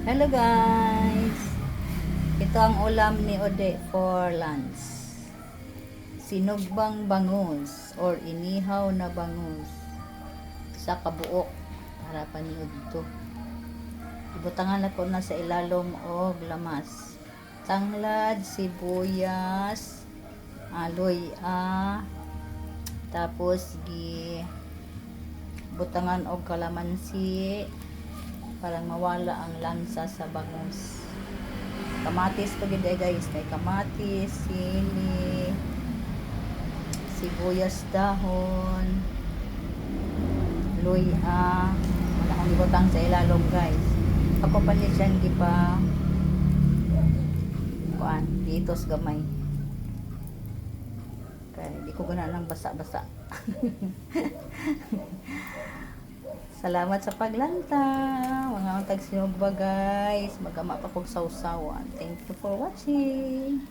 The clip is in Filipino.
Hello guys! Ito ang ulam ni Ode for lunch. Sinugbang bangus or inihaw na bangus sa kabuok para paniod to. Ibutangan ako na sa ilalom og lamas. Tanglad, sibuyas, aloy tapos butangan og kalamansi parang mawala ang lansa sa bangus. Kamatis pa gid guys, may kamatis, sili, sibuyas dahon, luya, wala akong ibutang sa ilalom guys. Ako pa niya siyang kuan dito sa gamay. Kaya di ko gana ng basa-basa. Salamat sa paglanta. Mga untag sinugba guys. Magama pa kog sausawan. Thank you for watching.